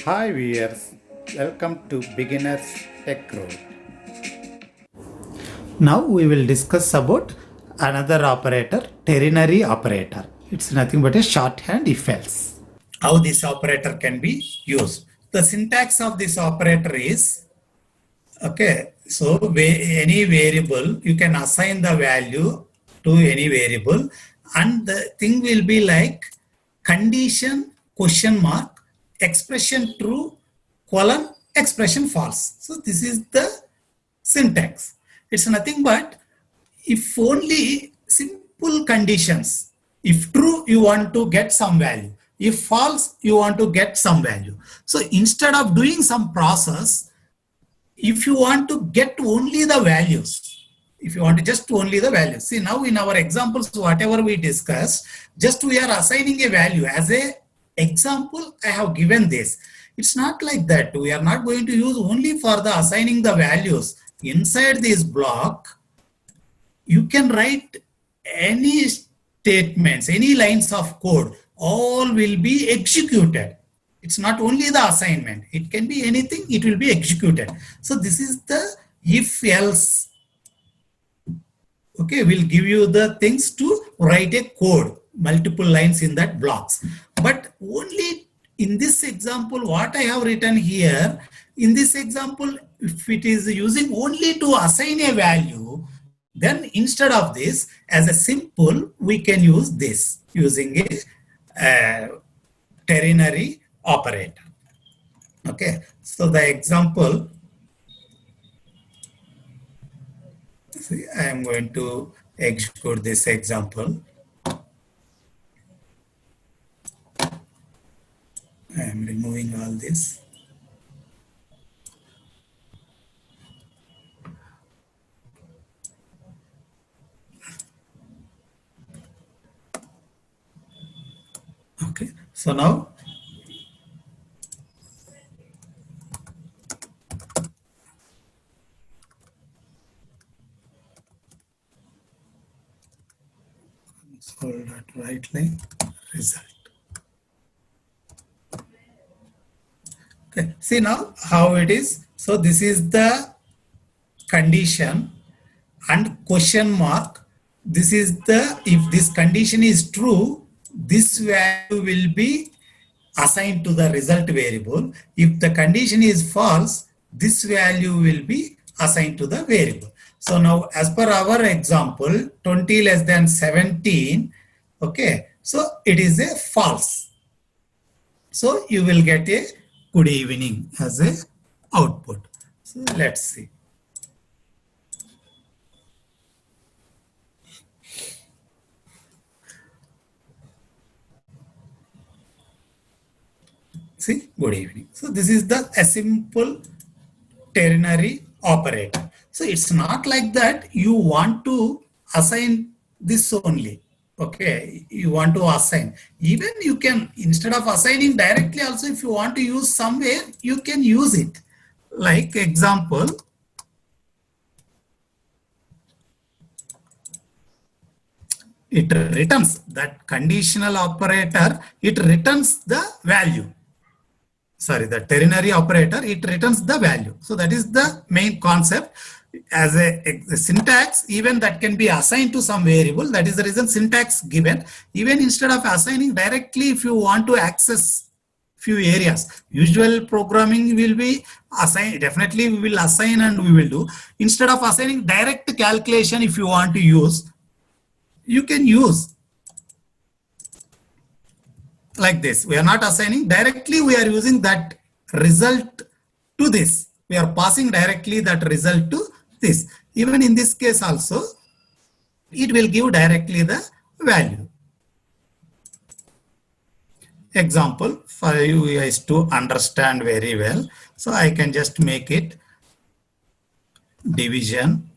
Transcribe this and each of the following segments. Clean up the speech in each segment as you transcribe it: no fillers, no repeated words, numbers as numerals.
Hi viewers, welcome to Beginners Tech Road. Now we will discuss about another operator, ternary operator. It's nothing but a shorthand if else. How this operator can be used. The syntax of this operator is, okay, so any variable, you can assign the value to any variable and the thing will be like condition question mark expression true colon expression false. So this is the syntax. It's nothing but if only simple conditions. If true, you want to get some value. If false, you want to get some value. So instead of doing some process, if you want to get only the values, if you want to just only the values. See, now in our examples, whatever we discussed, just we are assigning a value. As a example, I have given this. It's not like that. We are not going to use only for the assigning the values. Inside this block, you can write any statements, any lines of code, all will be executed. It's not only the assignment, it can be anything, it will be executed. So this is the if else. Okay, we'll give you the things to write a code, multiple lines in that blocks. But only in this example, what I have written here, in this example, if it is using only to assign a value, then instead of this, as a simple, we can use this using a ternary operator. Okay, so the example, see, I am going to execute this example. I am removing all this. Okay, so now hold that right line result. Okay, see now how it is. So this is the condition and question mark. This is the, if this condition is true, this value will be assigned to the result variable. If the condition is false, this value will be assigned to the variable. So now as per our example, 20 less than 17, okay, so it is a false. So you will get a good evening as a output. So let's see. See, good evening. So this is a simple ternary operator. So it's not like that you want to assign this only. Okay, you want to assign. Even you can, instead of assigning directly also, if you want to use somewhere, you can use it. Like example, it returns that conditional operator, it returns the value. Sorry, the ternary operator, it returns the value. So that is the main concept. As a syntax, even that can be assigned to some variable. That is the reason syntax given. Even instead of assigning directly, if you want to access few areas, usual programming will be assigned. Definitely we will assign and we will do. Instead of assigning direct calculation, if you want to use, you can use like this. We are not assigning directly, we are using that result to this. We are passing directly that result to this. Even in this case also, it will give directly the value. Example for you is to understand very well. So I can just make it division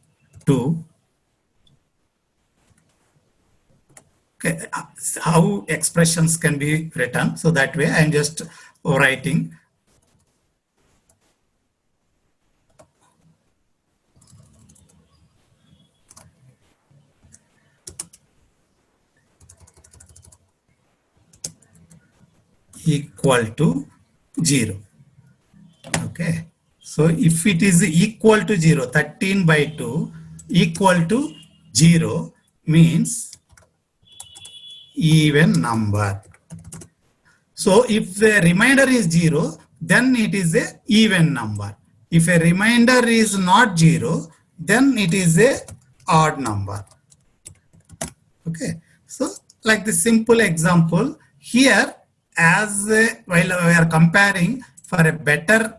2. Okay, how expressions can be written. So that way I am just writing equal to 0. Okay. So if it is equal to 0, 13 by 2 equal to 0 means even number. So if the remainder is 0, then it is a even number. If a remainder is not 0, then it is a odd number. Okay. So like the simple example here, as while we are comparing for a better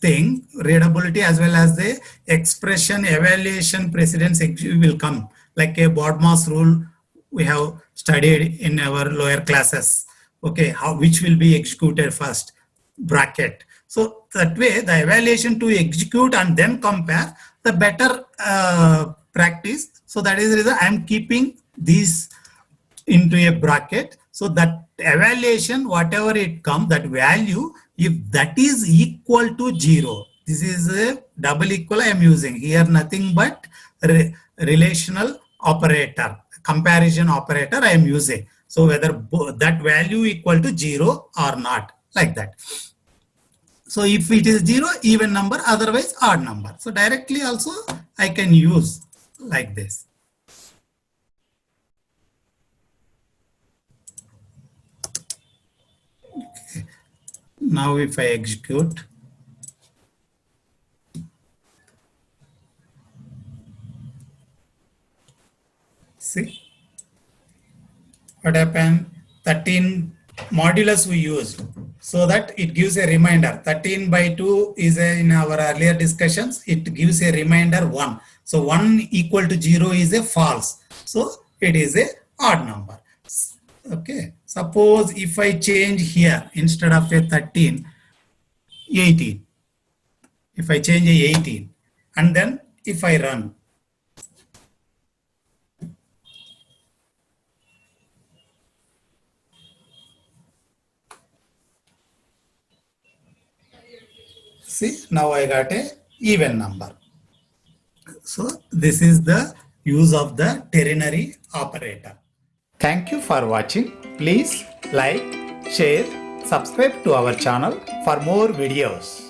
thing, readability as well as the expression evaluation precedence will come, like a BODMAS rule we have studied in our lower classes. Okay, how which will be executed first, bracket. So that way the evaluation to execute and then compare the better practice. So that is the reason I am keeping these into a bracket, so that evaluation whatever it comes, that value, if that is equal to 0, this is a double equal I am using here, nothing but relational operator, comparison operator I am using. So whether that value equal to 0 or not, like that. So if it is 0, even number, otherwise odd number. So directly also I can use like this. Now if I execute, see what happened, 13 modulus we used, so that it gives a reminder. 13 by 2 is in our earlier discussions, it gives a reminder 1. So 1 equal to 0 is a false. So it is a odd number. Okay. Suppose if I change here, instead of a 13, 18. If I change a 18 and then if I run, see, now I got a even number. So this is the use of the ternary operator. Thank you for watching. Please like, share, subscribe to our channel for more videos.